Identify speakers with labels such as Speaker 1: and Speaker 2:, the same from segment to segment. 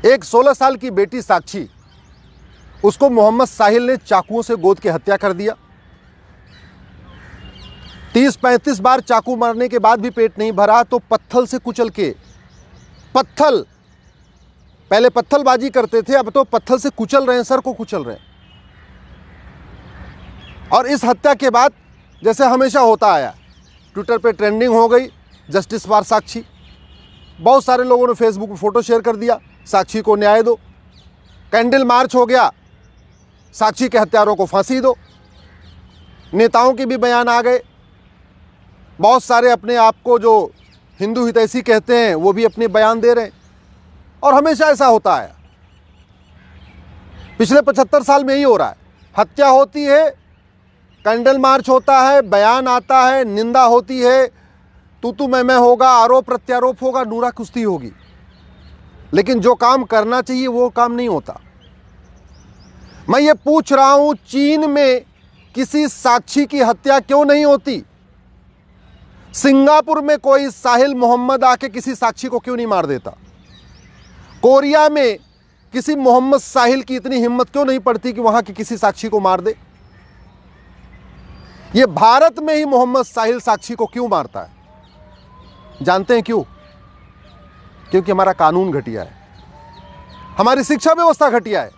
Speaker 1: एक 16 साल की बेटी साक्षी, उसको मोहम्मद साहिल ने चाकुओं से गोद के हत्या कर दिया। 30-35 बार चाकू मारने के बाद भी पेट नहीं भरा तो पत्थल से कुचल के, पत्थल, पहले पत्थलबाजी करते थे, अब तो पत्थल से कुचल रहे हैं, सर को कुचल रहे हैं। और इस हत्या के बाद जैसे हमेशा होता आया, ट्विटर पे ट्रेंडिंग हो गई जस्टिस फॉर साक्षी। बहुत सारे लोगों ने फेसबुक पे फोटो शेयर कर दिया, साक्षी को न्याय दो। कैंडल मार्च हो गया, साक्षी के हत्यारों को फांसी दो। नेताओं के भी बयान आ गए, बहुत सारे अपने आप को जो हिंदू हितैषी कहते हैं वो भी अपने बयान दे रहे हैं। और हमेशा ऐसा होता है, पिछले 75 साल में ही हो रहा है। हत्या होती है, कैंडल मार्च होता है, बयान आता है, निंदा होती है, तू मैं होगा, आरोप प्रत्यारोप होगा, नूरा कुश्ती होगी, लेकिन जो काम करना चाहिए वो काम नहीं होता। मैं ये पूछ रहा हूं, चीन में किसी साक्षी की हत्या क्यों नहीं होती? सिंगापुर में कोई साहिल मोहम्मद आके किसी साक्षी को क्यों नहीं मार देता? कोरिया में किसी मोहम्मद साहिल की इतनी हिम्मत क्यों नहीं पड़ती कि वहां की किसी साक्षी को मार दे? ये भारत में ही मोहम्मद साहिल साक्षी को क्यों मारता है? जानते हैं क्यों? क्योंकि हमारा कानून घटिया है, हमारी शिक्षा व्यवस्था घटिया है।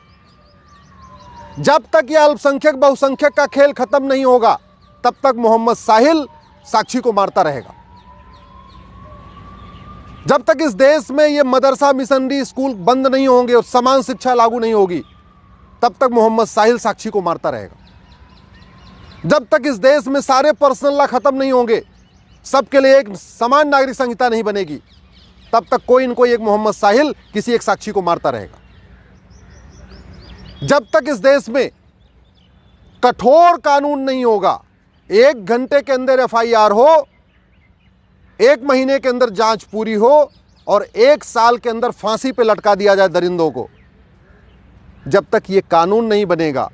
Speaker 1: जब तक यह अल्पसंख्यक बहुसंख्यक का खेल खत्म नहीं होगा तब तक मोहम्मद साहिल साक्षी को मारता रहेगा। जब तक इस देश में ये मदरसा मिशनरी स्कूल बंद नहीं होंगे और समान शिक्षा लागू नहीं होगी तब तक मोहम्मद साहिल साक्षी को मारता रहेगा। जब तक इस देश में सारे पर्सनल लॉ खत्म नहीं होंगे, सबके लिए एक समान नागरिक संहिता नहीं बनेगी, तब तक कोई न कोई एक मोहम्मद साहिल किसी एक साक्षी को मारता रहेगा। जब तक इस देश में कठोर कानून नहीं होगा, 1 घंटे के अंदर एफआईआर हो, 1 महीने के अंदर जांच पूरी हो और 1 साल के अंदर फांसी पे लटका दिया जाए दरिंदों को, जब तक ये कानून नहीं बनेगा,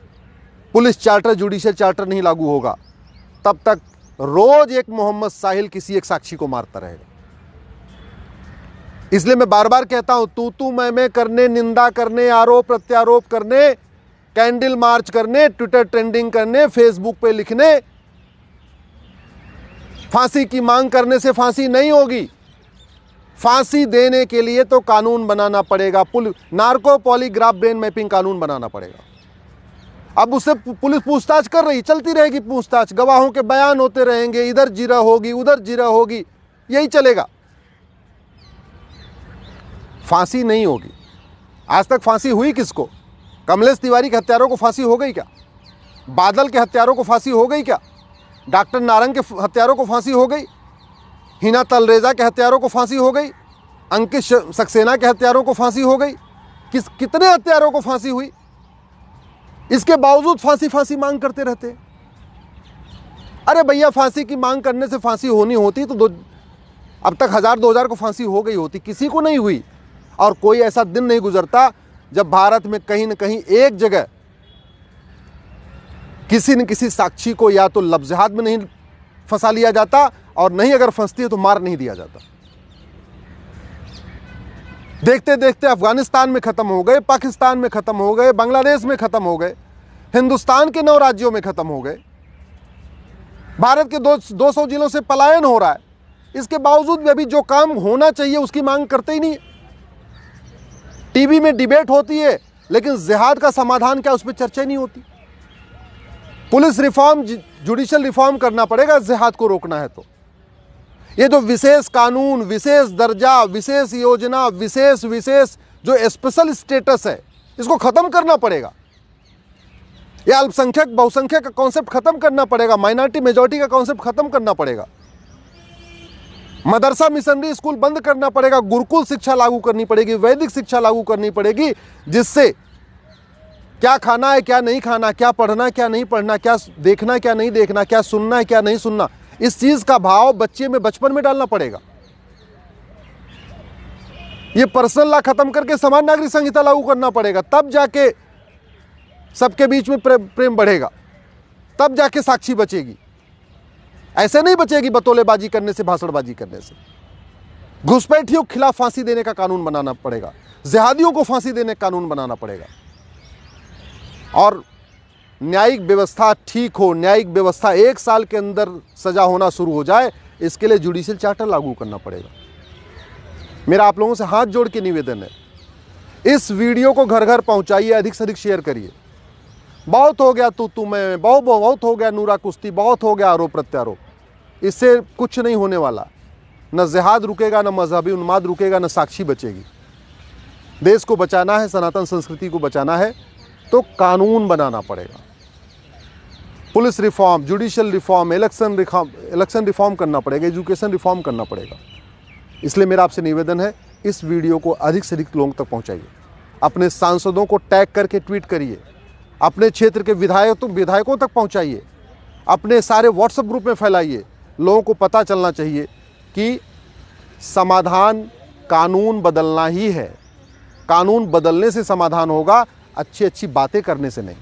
Speaker 1: पुलिस चार्टर, जुडिशियल चार्टर नहीं लागू होगा, तब तक रोज एक मोहम्मद साहिल किसी एक साक्षी को मारता रहेगा। इसलिए मैं बार बार कहता हूं, तू मैं करने, निंदा करने, आरोप प्रत्यारोप करने, कैंडल मार्च करने, ट्विटर ट्रेंडिंग करने, फेसबुक पे लिखने, फांसी की मांग करने से फांसी नहीं होगी। फांसी देने के लिए तो कानून बनाना पड़ेगा, नार्को पॉलीग्राफ ब्रेन मैपिंग कानून बनाना पड़ेगा। अब उससे पुलिस पूछताछ कर रही, चलती रहेगी पूछताछ, गवाहों के बयान होते रहेंगे, इधर जिरा होगी, उधर जिरा होगी, यही चलेगा, फांसी नहीं होगी। आज तक फांसी हुई किसको? कमलेश तिवारी के हत्यारों को फांसी हो गई क्या? बादल के हत्यारों को फांसी हो गई क्या? डॉक्टर नारंग के हत्यारों को फांसी हो गई? हिना तलरेजा के हत्यारों को फांसी हो गई? अंकित सक्सेना के हत्यारों को फांसी हो गई? कितने हत्यारों को फांसी हुई? इसके बावजूद फांसी मांग करते रहते। अरे भैया, फांसी की मांग करने से फांसी होनी होती तो अब तक 1000-2000 को फांसी हो गई होती, किसी को नहीं हुई। और कोई ऐसा दिन नहीं गुजरता जब भारत में कहीं न कहीं एक जगह किसी न किसी साक्षी को या तो लफ्ज़-ए-जिहाद में नहीं फंसा लिया जाता और नहीं अगर फंसती है तो मार नहीं दिया जाता। देखते देखते अफगानिस्तान में खत्म हो गए, पाकिस्तान में खत्म हो गए, बांग्लादेश में खत्म हो गए, हिंदुस्तान के 9 राज्यों में खत्म हो गए। भारत के 200 जिलों से पलायन हो रहा है। इसके बावजूद भी अभी जो काम होना चाहिए उसकी मांग करते ही नहीं। टीवी में डिबेट होती है लेकिन जिहाद का समाधान क्या, उस पर चर्चा नहीं होती। पुलिस रिफॉर्म, जुडिशियल रिफॉर्म करना पड़ेगा जिहाद को रोकना है तो। ये जो विशेष कानून, विशेष दर्जा, विशेष योजना, विशेष जो स्पेशल स्टेटस है, इसको खत्म करना पड़ेगा। ये अल्पसंख्यक बहुसंख्यक का कॉन्सेप्ट खत्म करना पड़ेगा, माइनॉरिटी मेजॉरिटी का कॉन्सेप्ट खत्म करना पड़ेगा, मदरसा मिशनरी स्कूल बंद करना पड़ेगा, गुरुकुल शिक्षा लागू करनी पड़ेगी, वैदिक शिक्षा लागू करनी पड़ेगी, जिससे क्या खाना है क्या नहीं खाना, क्या पढ़ना है क्या नहीं पढ़ना, क्या देखना है क्या नहीं देखना, क्या सुनना है क्या नहीं सुनना, इस चीज का भाव बच्चे में बचपन में डालना पड़ेगा। ये पर्सनल लॉ खत्म करके समान नागरिक संहिता लागू करना पड़ेगा, तब जाके सबके बीच में प्रेम बढ़ेगा, तब जाके साक्षी बचेगी। ऐसे नहीं बचेगी बतौलेबाजी करने से, भाषणबाजी करने से। घुसपैठियों के खिलाफ फांसी देने का कानून बनाना पड़ेगा, जिहादियों को फांसी देने का कानून बनाना पड़ेगा। और न्यायिक व्यवस्था ठीक हो, न्यायिक व्यवस्था 1 साल के अंदर सजा होना शुरू हो जाए, इसके लिए जुडिशियल चार्टर लागू करना पड़ेगा। मेरा आप लोगों से हाथ जोड़ के निवेदन है, इस वीडियो को घर घर पहुंचाइए, अधिक से अधिक शेयर करिए। बहुत हो गया तू मैं, बहुत हो गया नूरा कुश्ती, बहुत हो गया आरोप प्रत्यारोप। इससे कुछ नहीं होने वाला, न जिहाद रुकेगा, न मजहबी उन्माद रुकेगा, न साक्षी बचेगी। देश को बचाना है, सनातन संस्कृति को बचाना है तो कानून बनाना पड़ेगा। Police reform, judicial reform, election reform करना पड़ेगा, एजुकेशन रिफॉर्म करना पड़ेगा। इसलिए मेरा आपसे निवेदन है, इस वीडियो को अधिक से अधिक लोगों तक पहुंचाइए। अपने सांसदों को टैग करके ट्वीट करिए, अपने क्षेत्र के विधायकों तक पहुंचाइए, अपने सारे व्हाट्सएप ग्रुप में फैलाइए। लोगों को पता चलना चाहिए कि समाधान कानून बदलना ही है। कानून बदलने से समाधान होगा, अच्छी अच्छी बातें करने से नहीं।